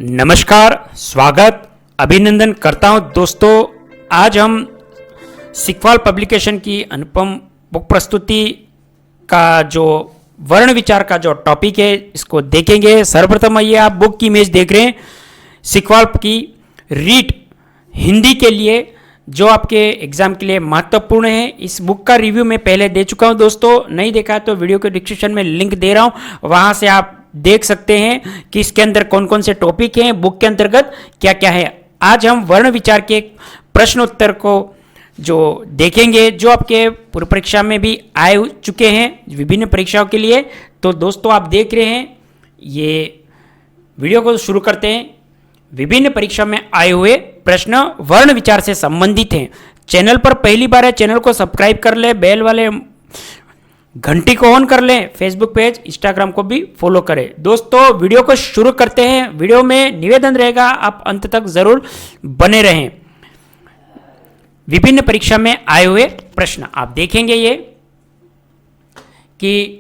नमस्कार, स्वागत, अभिनंदन करता हूं दोस्तों। आज हम सिखवाल पब्लिकेशन की अनुपम बुक प्रस्तुति का जो वर्ण विचार का जो टॉपिक है इसको देखेंगे। सर्वप्रथम ये आप बुक की इमेज देख रहे हैं, सिखवाल की रीट हिंदी के लिए जो आपके एग्जाम के लिए महत्वपूर्ण है। इस बुक का रिव्यू मैं पहले दे चुका हूं दोस्तों, नहीं देखा तो वीडियो के डिस्क्रिप्शन में लिंक दे रहा हूं, वहां से आप देख सकते हैं कि इसके अंदर कौन कौन से टॉपिक हैं, बुक के अंतर्गत क्या क्या है। आज हम वर्ण विचार के प्रश्नोत्तर को जो देखेंगे जो आपके पूर्व परीक्षा में भी आए चुके हैं विभिन्न परीक्षाओं के लिए। तो दोस्तों आप देख रहे हैं, ये वीडियो को शुरू करते हैं। विभिन्न परीक्षा में आए हुए प्रश्न वर्ण विचार से संबंधित हैं। चैनल पर पहली बार है, चैनल को सब्सक्राइब कर ले, बेल वाले घंटी को ऑन कर लें, फेसबुक पेज इंस्टाग्राम को भी फॉलो करें। दोस्तों वीडियो को शुरू करते हैं। वीडियो में निवेदन रहेगा, आप अंत तक जरूर बने रहें। विभिन्न परीक्षा में आए हुए प्रश्न आप देखेंगे ये कि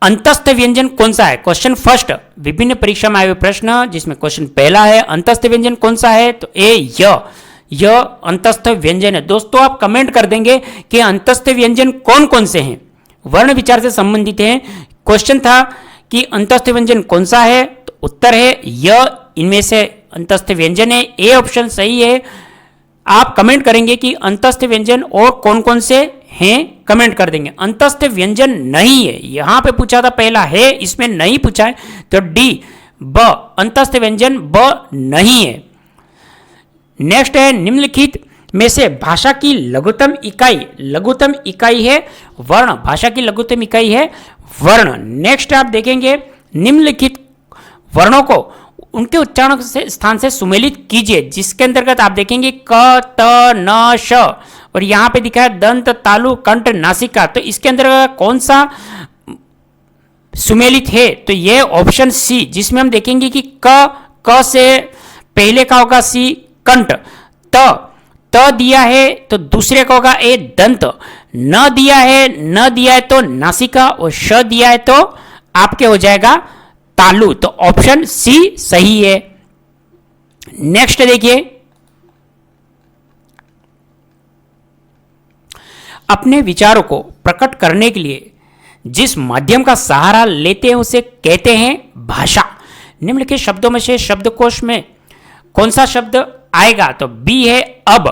अंतस्थ व्यंजन कौन सा है। क्वेश्चन फर्स्ट, विभिन्न परीक्षा में आए हुए प्रश्न जिसमें क्वेश्चन पहला है अंतस्थ व्यंजन कौन सा है, तो य अंतस्थ व्यंजन है। दोस्तों आप कमेंट कर देंगे कि अंतस्थ व्यंजन कौन कौन से हैं, वर्ण विचार से संबंधित हैं। क्वेश्चन था कि अंतस्थ व्यंजन कौन सा है, तो उत्तर है य इनमें से अंतस्थ व्यंजन है। ए ऑप्शन सही है। आप कमेंट करेंगे कि अंतस्थ व्यंजन और कौन कौन से हैं, कमेंट कर देंगे। अंतस्थ व्यंजन नहीं है, यहां पे पूछा था पहला है, इसमें नहीं पूछा है, तो डी ब अंतस्थ व्यंजन ब नहीं है। नेक्स्ट है निम्नलिखित में से भाषा की लघुत्तम इकाई है वर्ण। भाषा की लघुत्तम इकाई है वर्ण। नेक्स्ट आप देखेंगे निम्नलिखित वर्णों को उनके उच्चारण से स्थान से सुमेलित कीजिए, जिसके अंतर्गत आप देखेंगे क त न श और यहां पे दिखा है दंत तालु कंठ नासिका। तो इसके अंतर्गत कौन सा सुमेलित है, तो ये ऑप्शन सी, जिसमें हम देखेंगे कि क से पहले का होगा सी कंठ, त दिया है तो दूसरे का होगा ए दंत, न दिया है तो नासिका और श दिया है तो आपके हो जाएगा तालु। तो ऑप्शन सी सही है। नेक्स्ट देखिए, अपने विचारों को प्रकट करने के लिए जिस माध्यम का सहारा लेते हैं उसे कहते हैं भाषा। निम्नलिखित शब्दों में से शब्दकोश में कौन सा शब्द आएगा, तो बी है अब।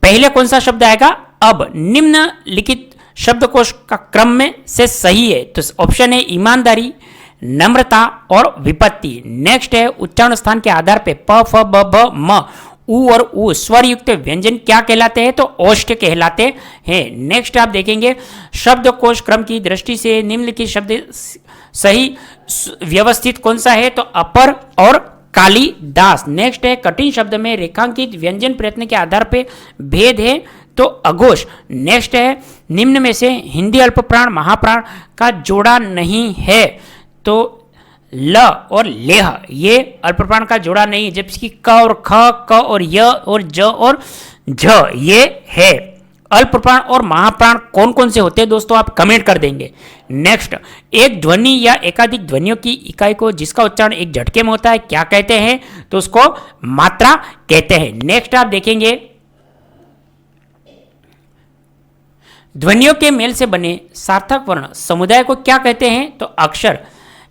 पहले कौन सा शब्द आएगा, अब। निम्नलिखित शब्दकोश का क्रम में से सही है, तो ऑप्शन है ईमानदारी, नम्रता और विपत्ति। नेक्स्ट है उच्चारण स्थान के आधार पे प फ ब भ म उ और उ स्वर युक्त व्यंजन क्या कहलाते हैं, तो ओष्ठ कहलाते हैं। नेक्स्ट आप देखेंगे शब्दकोश क्रम की दृष्टि से निम्नलिखित शब्द सही व्यवस्थित कौन सा है, तो अपर और कालिदास। नेक्स्ट है कठिन शब्द में रेखांकित व्यंजन प्रयत्न के आधार पे भेद है, तो अघोष। नेक्स्ट है निम्न में से हिंदी अल्पप्राण महाप्राण का जोड़ा नहीं है, तो ल और लेह ये अल्पप्राण का जोड़ा नहीं है, जबकि क और ख, क और य और ज और झ ये है। अल्पप्राण और महाप्राण कौन कौन से होते हैं दोस्तों, आप कमेंट कर देंगे। नेक्स्ट, एक ध्वनि या एकाधिक ध्वनियों की इकाई को जिसका उच्चारण एक झटके में होता है क्या कहते हैं, तो उसको मात्रा कहते हैं। नेक्स्ट आप देखेंगे ध्वनियों के मेल से बने सार्थक वर्ण समुदाय को क्या कहते हैं, तो अक्षर।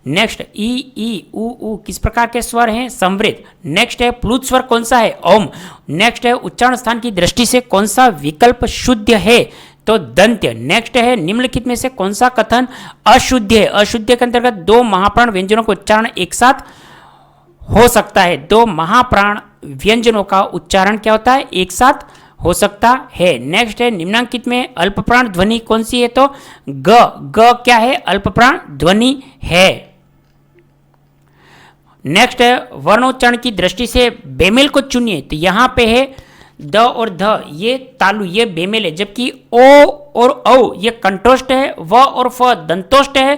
नेक्स्ट ई उ किस प्रकार के स्वर हैं, समवृत। नेक्स्ट है प्लुत स्वर कौन सा है, ओम। नेक्स्ट है उच्चारण स्थान की दृष्टि से कौन सा विकल्प शुद्ध है, तो दंत्य। नेक्स्ट है निम्नलिखित में से कौन सा कथन अशुद्ध है। अशुद्ध के अंतर्गत दो महाप्राण व्यंजनों का उच्चारण एक साथ हो सकता है। दो महाप्राण व्यंजनों का उच्चारण क्या होता है, एक साथ हो सकता है। नेक्स्ट है निम्नांकित में अल्पप्राण ध्वनि कौन सी है, तो ग क्या है, अल्पप्राण ध्वनि है। नेक्स्ट है वर्णोच्चारण की दृष्टि से बेमेल को चुनिए, तो यहां पे है द और ध ये तालु ये बेमेल है, जबकि ओ और औ ये कंठोष्ठ है, व और फ दंतोष्ठ है,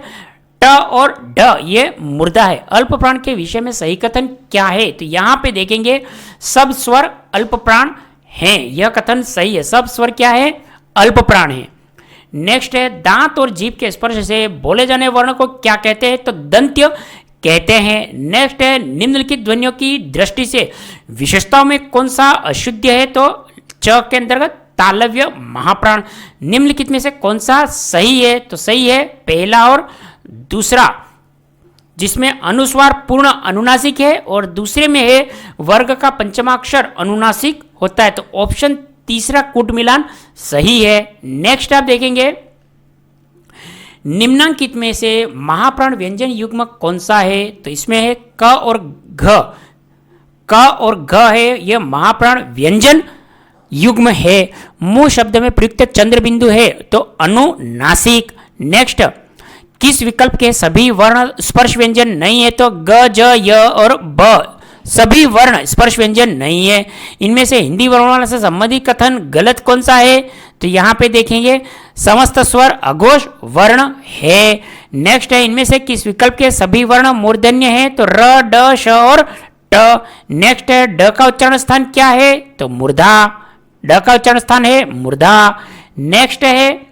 ट और ढ ये मुर्दा है। अल्पप्राण के विषय में सही कथन क्या है, तो यहां पे देखेंगे सब स्वर अल्पप्राण हैं, यह कथन सही है। सब स्वर क्या है, अल्पप्राण है। नेक्स्ट है दांत और जीभ के स्पर्श से बोले जाने वर्ण को क्या कहते हैं, तो दंत्य कहते हैं। नेक्स्ट है निम्नलिखित ध्वनियों की दृष्टि से विशेषताओं में कौन सा अशुद्ध है, तो च के अंतर्गत तालव्य महाप्राण। निम्नलिखित में से कौन सा सही है, तो सही है पहला और दूसरा, जिसमें अनुस्वार पूर्ण अनुनासिक है और दूसरे में है वर्ग का पंचमाक्षर अनुनासिक होता है, तो ऑप्शन तीसरा कूट मिलान सही है। नेक्स्ट आप देखेंगे निम्नांकित में से महाप्राण व्यंजन युग्म कौन सा है, तो इसमें है क और घ। क और घ है यह महाप्राण व्यंजन युग्म है। मुंह शब्द में प्रयुक्त चंद्र बिंदु है तो अनुनासिक। नेक्स्ट किस विकल्प के सभी वर्ण स्पर्श व्यंजन नहीं है, तो ग ज य और ब सभी वर्ण स्पर्श व्यंजन नहीं है। इनमें से हिंदी वर्णमाला से संबंधित कथन गलत कौन सा है, तो यहाँ पे देखेंगे समस्त स्वर अघोष वर्ण है। नेक्स्ट है इनमें से किस विकल्प के सभी वर्ण मूर्धन्य है, तो र ड श और ट। नेक्स्ट है ड का उच्चारण स्थान क्या है, तो मूर्धा। ड का उच्चारण स्थान है मूर्धा। नेक्स्ट है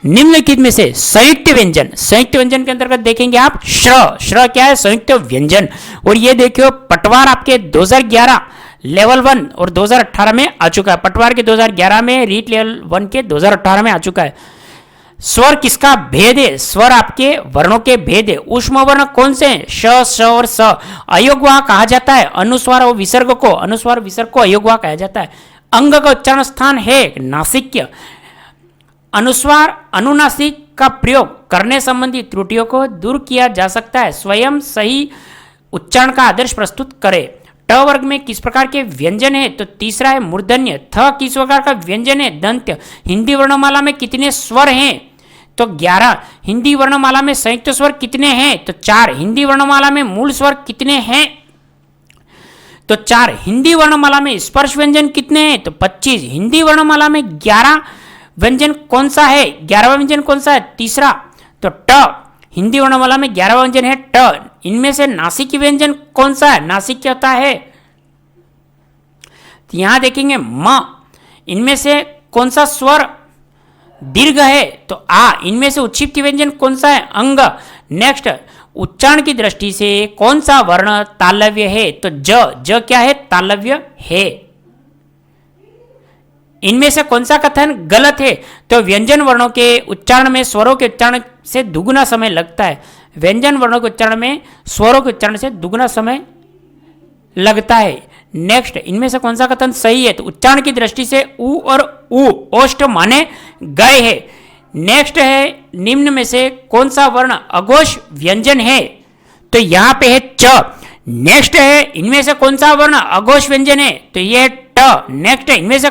निम्नलिखित में से संयुक्त व्यंजन, संयुक्त व्यंजन के अंतर्गत देखेंगे आप श्र। श्र क्या है, संयुक्त व्यंजन। और ये देखियो पटवार आपके 2011 लेवल 1 और 2018 में आ चुका है। पटवार के 2011 में, रीट लेवल 1 के 2018 में आ चुका है। स्वर किसका भेद है, स्वर आपके वर्णों के भेद है। ऊष्म वर्ण कौन से हैं, श श और स। अयोग्वाह कहा जाता है अनुस्वार और विसर्ग को, अनुस्वार विसर्ग को अयोग्वाह कहा जाता है। अंग का उच्चारण स्थान है नासिक्य। अनुस्वार अनुनासिक का प्रयोग करने संबंधी त्रुटियों को दूर किया जा सकता है। स्वयं सही उच्चारण का आदर्श प्रस्तुत करें। ट वर्ग में किस प्रकार के व्यंजन है, तो तीसरा है मूर्धन्य। थ किस प्रकार का व्यंजन है, दंत्य। हिंदी वर्णमाला में कितने स्वर हैं, तो 11। हिंदी वर्णमाला में संयुक्त स्वर कितने हैं, तो 4। हिंदी वर्णमाला में मूल स्वर कितने हैं, तो 4। हिंदी वर्णमाला में स्पर्श व्यंजन कितने हैं, तो 25। हिंदी वर्णमाला में 11 व्यंजन कौन सा है, 11वां व्यंजन कौन सा है, तीसरा, तो ट। हिंदी वर्णमाला में 11वां व्यंजन है ट। इनमें से नासिक व्यंजन कौन सा है, नासिक क्या होता है, तो यहां देखेंगे म। इनमें से कौन सा स्वर दीर्घ है, तो आ। इनमें से उच्छिप्त व्यंजन कौन सा है, अंग। नेक्स्ट उच्चारण की दृष्टि से कौन सा वर्ण तालव्य है, तो ज। ज क्या है, तालव्य है। इनमें से कौन सा कथन गलत है, तो व्यंजन वर्णों के उच्चारण में स्वरों के उच्चारण से दुगुना समय लगता है। व्यंजन वर्णों के उच्चारण में स्वरों के उच्चारण से दुगुना समय लगता है। नेक्स्ट इनमें से कौन सा कथन सही है, तो उच्चारण की दृष्टि से उ और उ ओष्ठ माने गए है। नेक्स्ट है निम्न में से कौन सा वर्ण अघोष व्यंजन है, तो यहां पे है च। नेक्स्ट है इनमें से कौन सा वर्ण अघोष व्यंजन है, तो यह है ट। नेक्स्ट है इनमें से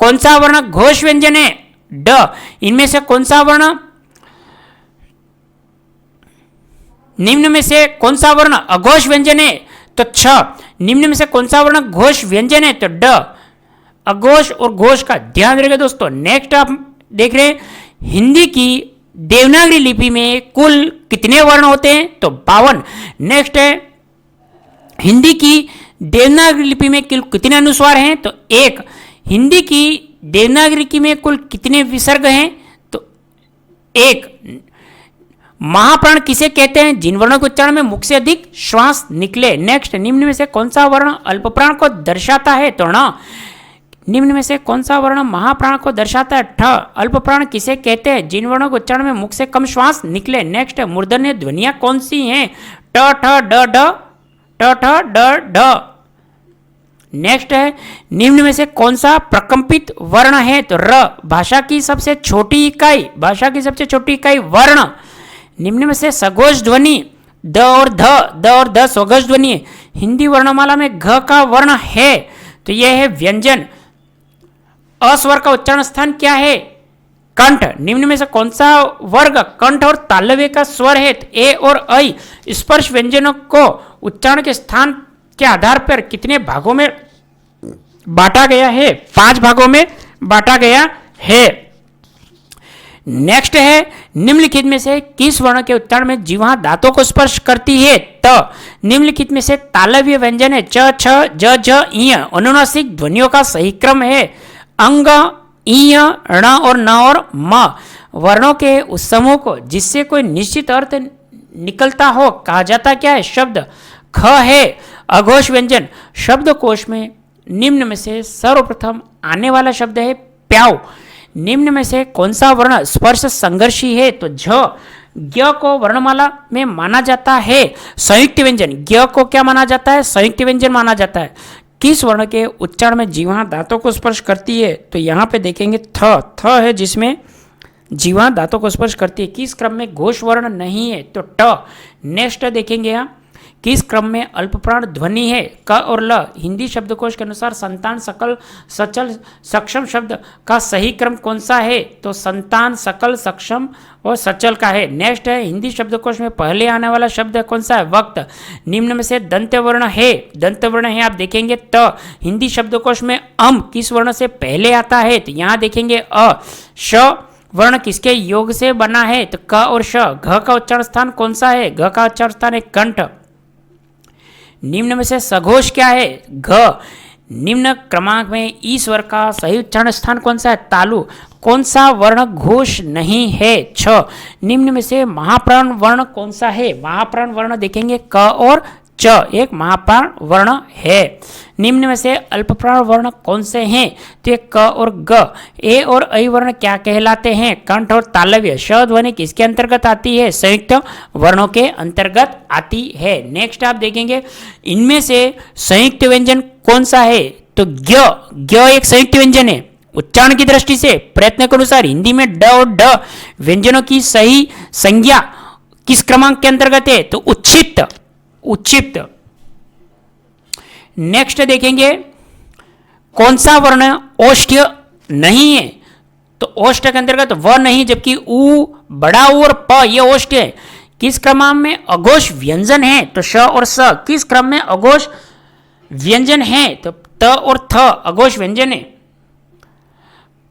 कौन सा वर्ण घोष व्यंजन है, ड। इनमें से कौन सा वर्ण, निम्न में से कौन सा वर्ण अघोष व्यंजन है, तो छ। निम्न में से कौन सा वर्ण घोष व्यंजन है, तो ड। अघोष और घोष का ध्यान रखिएगा दोस्तों। नेक्स्ट आप देख रहे हैं हिंदी की देवनागरी लिपि में कुल कितने वर्ण होते हैं, तो 52। नेक्स्ट है हिंदी की देवनागरी लिपि में कुल कितने अनुस्वार हैं, तो 1। हिंदी की देवनागरी में कुल कितने विसर्ग हैं, तो 1। महाप्राण किसे कहते हैं, जिन वर्णों के उच्चारण में मुख से अधिक श्वास निकले। नेक्स्ट निम्न में से कौन सा वर्ण अल्पप्राण को दर्शाता है, तो ण। निम्न में से कौन सा वर्ण महाप्राण को दर्शाता है, ठ। अल्पप्राण किसे कहते हैं, जिन वर्णों के उच्चारण में मुख से कम श्वास निकले। नेक्स्ट मूर्धन्य ध्वनियां कौन सी हैं, ट ठ ड ढ, ट ठ ड ढ। नेक्स्ट है निम्न में से कौन सा प्रकंपित वर्ण है, तो र। भाषा की सबसे छोटी इकाई, भाषा की सबसे छोटी इकाई वर्ण। निम्न में से सघोष ध्वनि द और ध, द और ध सघोष ध्वनि है। हिंदी वर्णमाला में घ का वर्ण है, तो यह है व्यंजन। अस्वर का उच्चारण स्थान क्या है, कंठ। निम्न में से कौन सा वर्ग कंठ और तालव्य का स्वर है, तो ए और ऐ। स्पर्श व्यंजनों को उच्चारण के स्थान के आधार पर कितने भागों में बांटा गया है, 5 भागों में बांटा गया है। नेक्स्ट है निम्नलिखित में से किस वर्ण के उच्चारण में जीवा दांतों को स्पर्श करती है, त। निम्नलिखित में से तालव्य व्यंजन है च छ ज झ इ। अनुनासिक ध्वनियों का सही क्रम है अंग, इ, ण और न और म। वर्णों के उस समूह को जिससे कोई निश्चित अर्थ निकलता हो कहा जाता क्या है शब्द। ख है अघोष व्यंजन। शब्दकोश में निम्न में से सर्वप्रथम आने वाला शब्द है प्याऊ। निम्न में से कौन सा वर्ण स्पर्श संघर्षी है तो झ। ज्ञ को वर्णमाला में माना जाता है संयुक्त व्यंजन। ज्ञ को क्या माना जाता है संयुक्त व्यंजन माना जाता है। किस वर्ण के उच्चारण में जीवा दांतों को स्पर्श करती है तो यहाँ पे देखेंगे थ है जिसमें जीवा दांतों को स्पर्श करती है। किस क्रम में घोष वर्ण नहीं है तो ट। नेक्स्ट देखेंगे यहाँ किस क्रम में अल्पप्राण ध्वनि है क और ल। हिंदी शब्दकोश के अनुसार संतान सकल सचल सक्षम शब्द का सही क्रम कौन सा है तो संतान सकल सक्षम और सचल का है। नेक्स्ट है हिंदी शब्दकोश में पहले आने वाला शब्द कौन सा है वक्त। निम्न में से दंत वर्ण है आप देखेंगे त। हिंदी शब्दकोश में अम किस वर्ण से पहले आता है तो यहाँ देखेंगे अ। श वर्ण किसके योग से बना है तो क और श। घ का उच्चारण स्थान कौन सा है घ का उच्चारण स्थान है कंठ। निम्न में से सघोष क्या है घ। निम्न क्रमांक में ई स्वर का सही उच्चारण स्थान कौन सा है तालु। कौन सा वर्ण घोष नहीं है छ। निम्न में से महाप्राण वर्ण कौन सा है महाप्राण वर्ण देखेंगे क और च एक महाप्राण वर्ण है। निम्न में से अल्पप्राण वर्ण कौन से हैं तो ये क और ग। ए और ऐ वर्ण क्या कहलाते हैं कंठ और तालव्य। श ध्वनि किसके अंतर्गत आती है संयुक्त वर्णों के अंतर्गत आती है। नेक्स्ट आप देखेंगे इनमें से संयुक्त व्यंजन कौन सा है तो ज्ञ एक संयुक्त व्यंजन है। उच्चारण की दृष्टि से प्रयत्न के अनुसार हिंदी में ड और ड व्यंजनों की सही संज्ञा किस क्रमांक के अंतर्गत है तो उच्छिप्त। नेक्स्ट देखेंगे कौन सा वर्ण ओष्ठ्य नहीं है तो ओष्ठ के अंतर्गत व नहीं जबकि उ बड़ा उ और प ये ओष्ठ्य है। किस क्रम में अघोष व्यंजन है तो श और स। किस क्रम में अघोष व्यंजन है तो त और थ अघोष व्यंजन है।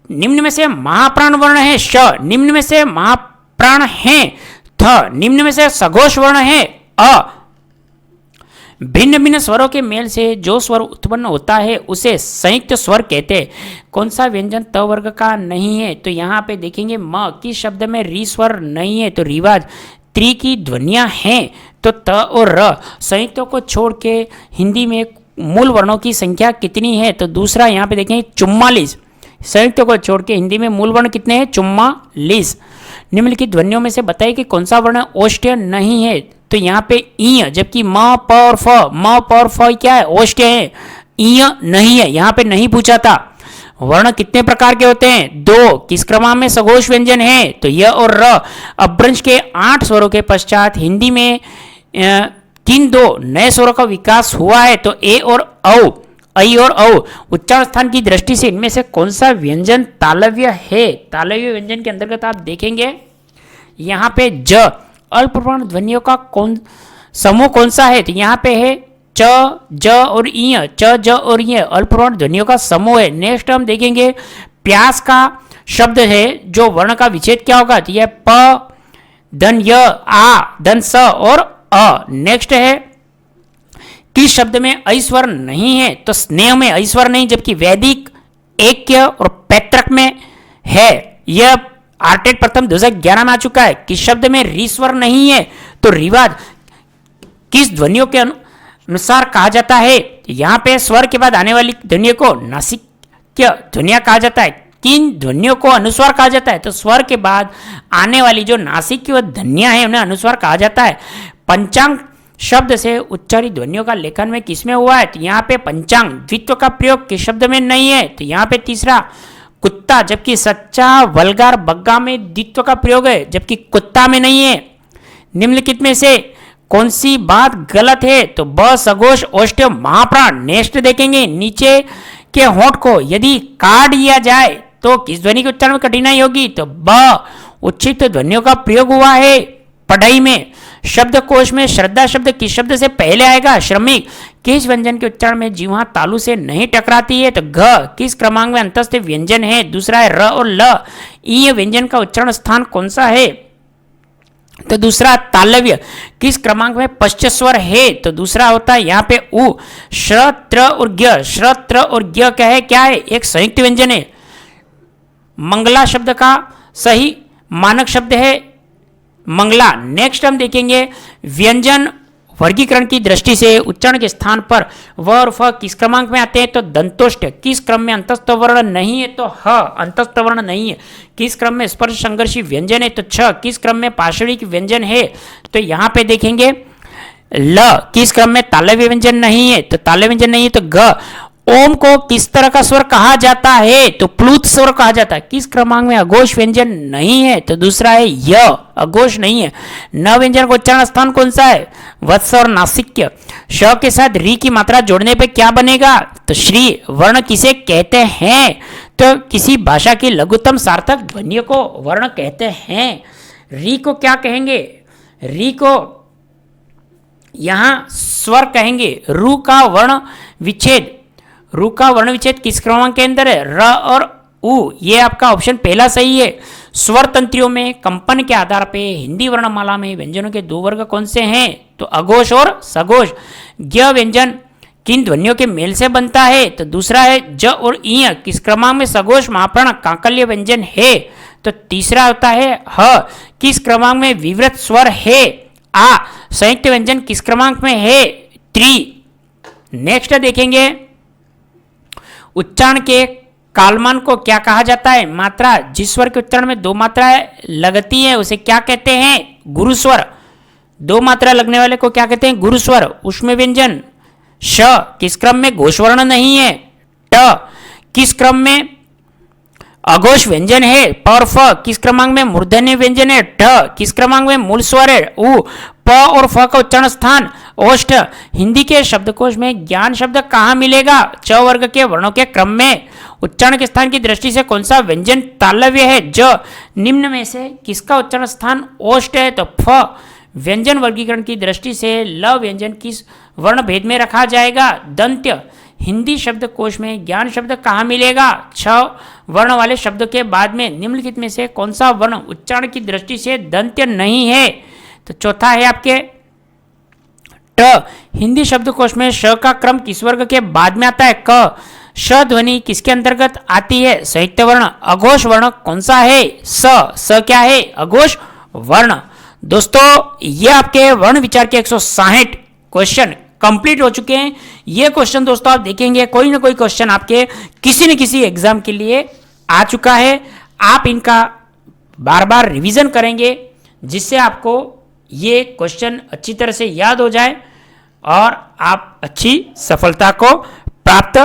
निम्न में से महाप्राण वर्ण है श। निम्न में से महाप्राण है थ। निम्न में से सघोष वर्ण है अ। भिन्न भिन्न स्वरों के मेल से जो स्वर उत्पन्न होता है उसे संयुक्त स्वर कहते हैं। कौन सा व्यंजन त वर्ग का नहीं है तो यहाँ पे देखेंगे म। किस शब्द में री स्वर नहीं है तो रिवाज। त्रि की ध्वनियाँ हैं तो त और र। संयुक्तों को छोड़ के हिंदी में मूल वर्णों की संख्या कितनी है तो दूसरा यहाँ पे देखेंगे 44। संयुक्तों को छोड़ के हिंदी में मूल वर्ण कितने हैं 44। निम्नलिखित ध्वनियों में से बताइए कि कौन सा वर्ण ओष्ठ्य नहीं है तो यहाँ पे इ जबकि म प और फ क्या है ओष्ठ्य है इ नहीं है। यहाँ पे नहीं पूछा था। वर्ण कितने प्रकार के होते हैं दो। किस क्रम में सघोष व्यंजन है तो य और र। अपभ्रंश के 8 स्वरों के पश्चात हिंदी में किन दो नए स्वरों का विकास हुआ है तो ए और औ ऐ और औ। उच्चारण स्थान की दृष्टि से इनमें से कौन सा व्यंजन तालव्य है। तालव्य व्यंजन के अंतर्गत आप देखेंगे यहाँ पे ज। अल्पप्राण ध्वनियों का समूह कौन सा है तो यहाँ पे है च ज और इ। च ज और इ अल्पप्राण ध्वनियों का समूह है। नेक्स्ट हम देखेंगे प्यास का शब्द है जो वर्ण का विच्छेद क्या होगा तो यह प धन य आ धन स और अ। नेक्स्ट है किस शब्द में ऐ स्वर नहीं है तो स्नेह में ऐ स्वर नहीं जबकि वैदिक ऐक्य और पैतृक में है। यह आर्टेट प्रथम 2011 में आ चुका है। किस शब्द में री स्वर नहीं है तो रिवाज किस ध्वनियों के अनुसार कहा जाता है यहाँ पे स्वर के बाद आने वाली ध्वनियों को नासिक्य ध्वनिया कहा जाता है। किन ध्वनियों को अनुस्वार कहा जाता है तो स्वर के बाद आने वाली जो नासिक्य ध्वनियां हैं उन्हें अनुस्वार कहा जाता है। पंचांग शब्द से उच्चारित ध्वनियों का लेखन में किसमें हुआ है तो यहाँ पे पंचांग द्वित्व का प्रयोग किस शब्द में नहीं है तो यहाँ पे तीसरा कुत्ता जबकि सच्चा वल्गार बग्गा में द्वित्व का प्रयोग है जबकि कुत्ता में नहीं है। निम्नलिखित में से कौन सी बात गलत है तो ब सघोष ओष्ठ्य महाप्राण। नेक्स्ट देखेंगे नीचे के होंठ को यदि काट दिया जाए तो किस ध्वनि के उच्चारण में कठिनाई होगी तो ब। उच्छिष्ट ध्वनियों का प्रयोग हुआ है पढ़ाई में। शब्दकोश में श्रद्धा शब्द किस शब्द से पहले आएगा श्रमिक। किस व्यंजन के उच्चारण में जीवा तालु से नहीं टकराती है तो घ। किस क्रमांक में अंतस्थ व्यंजन है दूसरा है र और ल। ई व्यंजन का उच्चारण स्थान कौन सा है तो दूसरा तालव्य। किस क्रमांक में पश्च स्वर है तो दूसरा होता है यहाँ पे उ। श्र त्र और ज्ञ। श्र त्र और ज्ञ क्या है एक संयुक्त व्यंजन है। मंगला शब्द का सही मानक शब्द है मंगला। नेक्स्ट हम देखेंगे व्यंजन वर्गीकरण की दृष्टि से उच्चारण के स्थान पर व और फ किस क्रमांक में आते हैं, तो दंतोष्ठ। किस क्रम में अंतस्थ वर्ण नहीं है, तो ह अंतस्थ वर्ण नहीं है। किस क्रम में स्पर्श संघर्षी व्यंजन है, तो छ। किस क्रम में पार्श्विक व्यंजन है, तो यहाँ पे देखेंगे ल। किस क्रम में तालव्य व्यंजन नहीं है, तो तालव्य व्यंजन नहीं है, तो ग। ओम को किस तरह का स्वर कहा जाता है, तो प्लुत स्वर कहा जाता है। किस क्रमांक में अघोष व्यंजन नहीं है, तो दूसरा है य, अघोष नहीं है। न व्यंजन का उच्चारण स्थान कौन सा है, वत्स और नासिक्य। श के साथ री की मात्रा जोड़ने पे क्या बनेगा, तो श्री। वर्ण किसे कहते हैं, तो किसी भाषा की लघुत्तम सार्थक ध्वनि को वर्ण कहते हैं। री को क्या कहेंगे, री को यहां स्वर कहेंगे। रू का वर्ण विच्छेद, रू का वर्ण विच्छेद किस क्रमांक के अंदर है, र और उ। ये आपका ऑप्शन पहला सही है। स्वर तंत्रियों में कंपन के आधार पे हिंदी वर्णमाला में व्यंजनों के दो वर्ग कौन से हैं, तो अघोष और सघोष। ज्ञ व्यंजन किन ध्वनियों के मेल से बनता है, तो दूसरा है ज और इ। किस क्रमांक में सघोष महाप्राण काकल्य व्यंजन है, तो तीसरा होता है ह। किस क्रमांक में विवृत स्वर है, आ। संयुक्त व्यंजन किस क्रमांक में है, त्रि। नेक्स्ट देखेंगे उच्चारण के कालमान को क्या कहा जाता है, मात्रा। जिस स्वर के उच्चारण में दो मात्राएं लगती है उसे क्या कहते हैं, गुरुस्वर। दो मात्रा लगने वाले को क्या कहते हैं, गुरुस्वर। उष्म व्यंजन श किस क्रम में घोषवर्ण नहीं है, ट। किस क्रम में अघोष व्यंजन है, प और फ। किस क्रमांक में मूर्धन्य व्यंजन है, ढ। किस क्रमांक में मूल स्वर है, उ। प और फ का उच्चारण स्थान ओष्ठ। हिंदी के शब्दकोश में ज्ञान शब्द कहाँ मिलेगा, च वर्ग के वर्णों के क्रम में। उच्चारण के स्थान की दृष्टि से कौन सा व्यंजन तालव्य है, ज। निम्न में से किसका उच्चारण स्थान ओष्ठ है, तो फ। व्यंजन वर्गीकरण की दृष्टि से ल व्यंजन किस वर्ण भेद में रखा जाएगा, दंत्य। हिंदी शब्दकोश में ज्ञान शब्द कहाँ मिलेगा, छ वर्ण वाले शब्द के बाद में। निम्नलिखित में से कौन सा वर्ण उच्चारण की दृष्टि से दंत्य नहीं है, तो चौथा है आपके ट। हिंदी शब्दकोश में श का क्रम किस वर्ग के बाद में आता है, क। श ध्वनि किसके अंतर्गत आती है, संयुक्त वर्ण। अघोष वर्ण कौन सा है, स क्या है, अघोष वर्ण। दोस्तों ये आपके वर्ण विचार के 160 क्वेश्चन कंप्लीट हो चुके हैं। ये क्वेश्चन दोस्तों आप देखेंगे कोई ना कोई क्वेश्चन आपके किसी न किसी एग्जाम के लिए आ चुका है। आप इनका बार बार रिवीजन करेंगे जिससे आपको ये क्वेश्चन अच्छी तरह से याद हो जाए और आप अच्छी सफलता को प्राप्त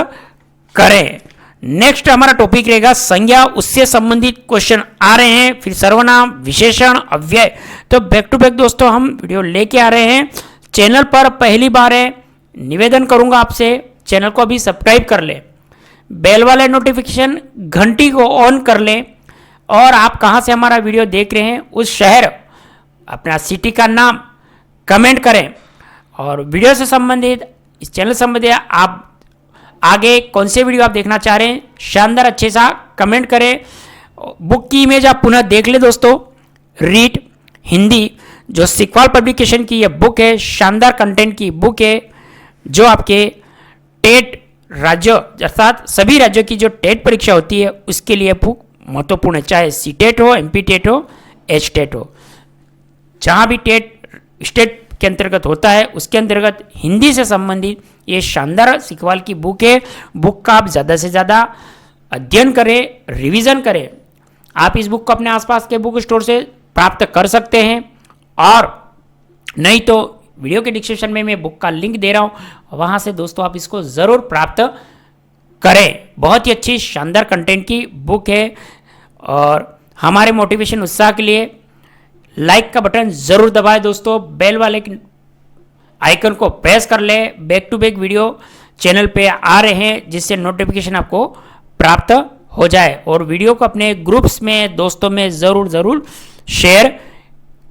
करें। नेक्स्ट हमारा टॉपिक रहेगा संज्ञा, उससे संबंधित क्वेश्चन आ रहे हैं। फिर सर्वनाम, विशेषण, अव्यय। तो बैक टू बैक दोस्तों हम वीडियो लेके आ रहे हैं। चैनल पर पहली बार है, निवेदन करूंगा आपसे चैनल को अभी सब्सक्राइब कर लें, बेल वाले नोटिफिकेशन घंटी को ऑन कर लें और आप कहां से हमारा वीडियो देख रहे हैं उस शहर, अपना सिटी का नाम कमेंट करें। और वीडियो से संबंधित, इस चैनल से संबंधित आप आगे कौन से वीडियो आप देखना चाह रहे हैं, शानदार अच्छे सा कमेंट करें। बुक की इमेज आप पुनः देख ले दोस्तों। रीड हिंदी जो सिक्वाल पब्लिकेशन की ये बुक है, शानदार कंटेंट की बुक है जो आपके टेट राज्य अर्थात सभी राज्यों की जो टेट परीक्षा होती है उसके लिए बुक महत्वपूर्ण है। चाहे सी टेट हो, MP टेट हो, H टेट हो, जहाँ भी टेट स्टेट के अंतर्गत होता है उसके अंतर्गत हिंदी से संबंधित ये शानदार सिक्वाल की बुक है। बुक का आप ज़्यादा से ज़्यादा अध्ययन करें, रिवीजन करें। आप इस बुक को अपने आसपास के बुक स्टोर से प्राप्त कर सकते हैं और नहीं तो वीडियो के डिस्क्रिप्शन में मैं बुक का लिंक दे रहा हूँ, वहाँ से दोस्तों आप इसको ज़रूर प्राप्त करें। बहुत ही अच्छी शानदार कंटेंट की बुक है और हमारे मोटिवेशन उत्साह के लिए लाइक का बटन ज़रूर दबाएं दोस्तों, बेल वाले आइकन को प्रेस कर ले। Back to back video channel पे आ रहे हैं जिससे नोटिफिकेशन आपको प्राप्त हो जाए। और वीडियो को अपने ग्रुप्स में, दोस्तों में ज़रूर शेयर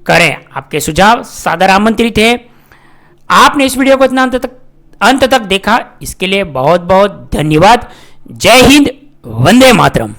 करें। आपके सुझाव सादर आमंत्रित है। आपने इस वीडियो को इतना अंत तक देखा इसके लिए बहुत बहुत धन्यवाद। जय हिंद, वंदे मातरम।